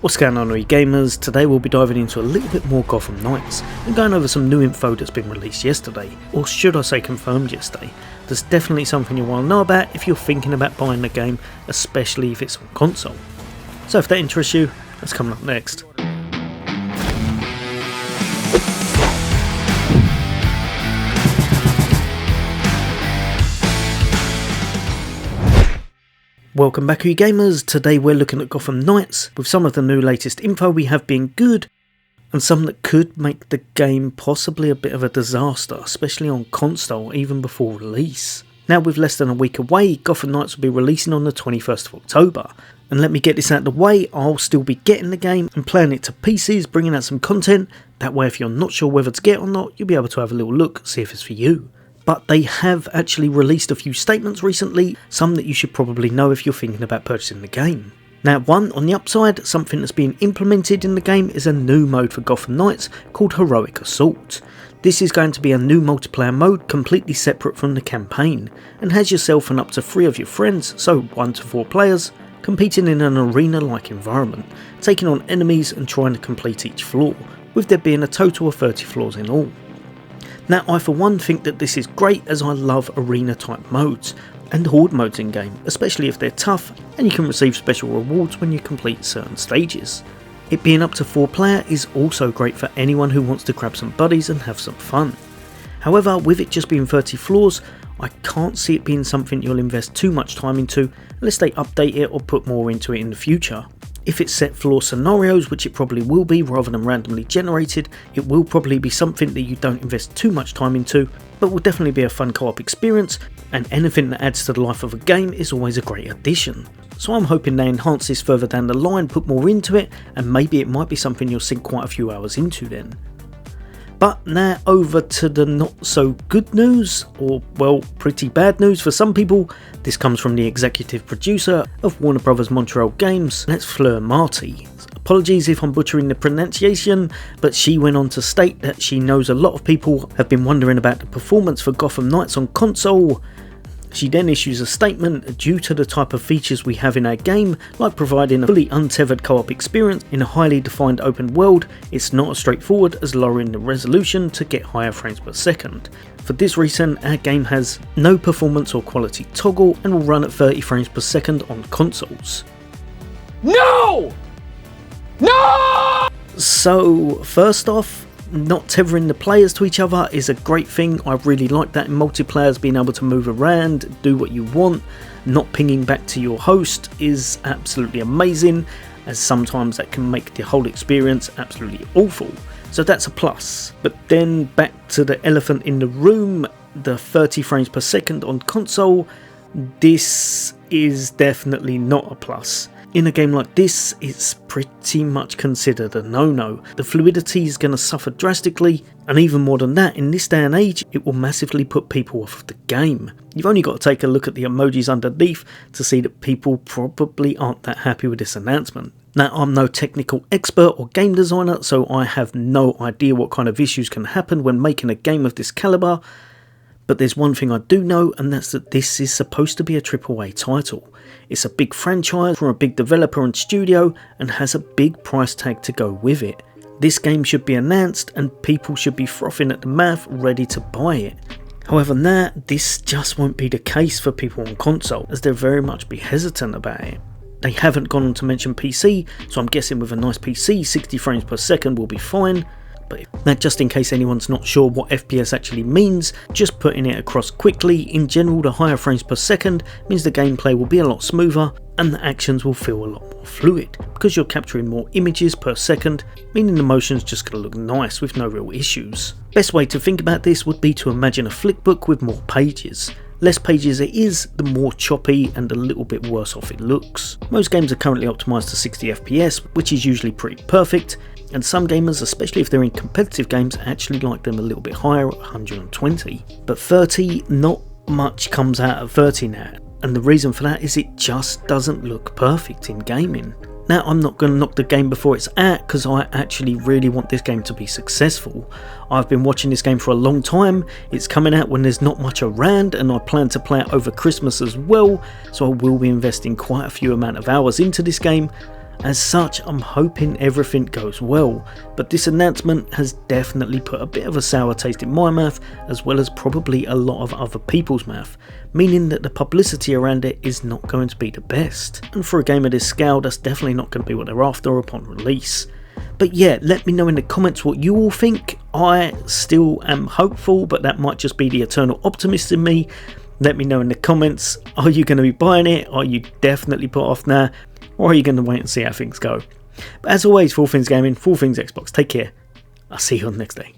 What's going on, gamers? Today we'll be diving into a little bit more Gotham Knights and going over some new info that's been released yesterday, or should I say confirmed yesterday. There's definitely something you want to know about if you're thinking about buying the game, especially if it's on console. So if that interests you, that's coming up next. Welcome back, gamers. Today we're looking at Gotham Knights, with some of the new latest info we have being good, and some that could make the game possibly a bit of a disaster, especially on console, even before release. Now, with less than a week away, Gotham Knights will be releasing on the 21st of October. And let me get this out of the way, I'll still be getting the game and playing it to PCs, bringing out some content. That way, if you're not sure whether to get it or not, you'll be able to have a little look, see if it's for you. But they have actually released a few statements recently, some that you should probably know if you're thinking about purchasing the game. Now, one, on the upside, something that's being implemented in the game is a new mode for Gotham Knights called Heroic Assault. This is going to be a new multiplayer mode completely separate from the campaign, and has yourself and up to 3 of your friends, so 1 to 4 players, competing in an arena-like environment, taking on enemies and trying to complete each floor, with there being a total of 30 floors in all. Now, I for one think that this is great, as I love arena type modes and horde modes in game, especially if they're tough and you can receive special rewards when you complete certain stages. It being up to 4 player is also great for anyone who wants to grab some buddies and have some fun. However, with it just being 30 floors, I can't see it being something you'll invest too much time into unless they update it or put more into it in the future. If it's set floor scenarios, which it probably will be rather than randomly generated, it will probably be something that you don't invest too much time into, but will definitely be a fun co-op experience, and anything that adds to the life of a game is always a great addition. So I'm hoping they enhance this further down the line, put more into it, and maybe it might be something you'll sink quite a few hours into then. But now over to the not so good news, or well, pretty bad news for some people. This comes from the executive producer of Warner Bros. Montreal Games, that's Fleur Marty. Apologies if I'm butchering the pronunciation, but she went on to state that she knows a lot of people have been wondering about the performance for Gotham Knights on console. She then issues a statement: due to the type of features we have in our game, like providing a fully untethered co-op experience in a highly defined open world, it's not as straightforward as lowering the resolution to get higher frames per second. For this reason, our game has no performance or quality toggle and will run at 30 frames per second on consoles. No! No! So, first off, not tethering the players to each other is a great thing. I really like that in multiplayers, being able to move around, do what you want. Not pinging back to your host is absolutely amazing, as sometimes that can make the whole experience absolutely awful. So that's a plus. But then back to the elephant in the room, the 30 frames per second on console. This is definitely not a plus. In a game like this, it's pretty much considered a no-no. The fluidity is going to suffer drastically, and even more than that, in this day and age, it will massively put people off the game. You've only got to take a look at the emojis underneath to see that people probably aren't that happy with this announcement. Now, I'm no technical expert or game designer, so I have no idea what kind of issues can happen when making a game of this caliber, but there's one thing I do know, and that's that this is supposed to be a AAA title. It's a big franchise from a big developer and studio, and has a big price tag to go with it. This game should be announced and people should be frothing at the mouth ready to buy it. However, now this just won't be the case for people on console, as they'll very much be hesitant about it. They haven't gone on to mention PC, so I'm guessing with a nice PC, 60 frames per second will be fine. But now, just in case anyone's not sure what FPS actually means, just putting it across quickly, in general the higher frames per second means the gameplay will be a lot smoother and the actions will feel a lot more fluid, because you're capturing more images per second, meaning the motion's just going to look nice with no real issues. Best way to think about this would be to imagine a flickbook with more pages. Less pages it is, the more choppy and a little bit worse off it looks. Most games are currently optimised to 60 FPS, which is usually pretty perfect, and some gamers, especially if they're in competitive games, actually like them a little bit higher at 120. But 30, not much comes out of 30 now, and the reason for that is it just doesn't look perfect in gaming. Now, I'm not going to knock the game before it's out, because I actually really want this game to be successful. I've been watching this game for a long time. It's coming out when there's not much around, and I plan to play it over Christmas as well, so I will be investing quite a few amount of hours into this game. As such, I'm hoping everything goes well, but this announcement has definitely put a bit of a sour taste in my mouth, as well as probably a lot of other people's mouth, meaning that the publicity around it is not going to be the best. And for a game of this scale, that's definitely not going to be what they're after upon release. But yeah, let me know in the comments what you all think. I still am hopeful, but that might just be the eternal optimist in me. Let me know in the comments, are you going to be buying it? Are you definitely put off now? Or are you going to wait and see how things go? But as always, for all things gaming, for all things Xbox, take care. I'll see you on the next day.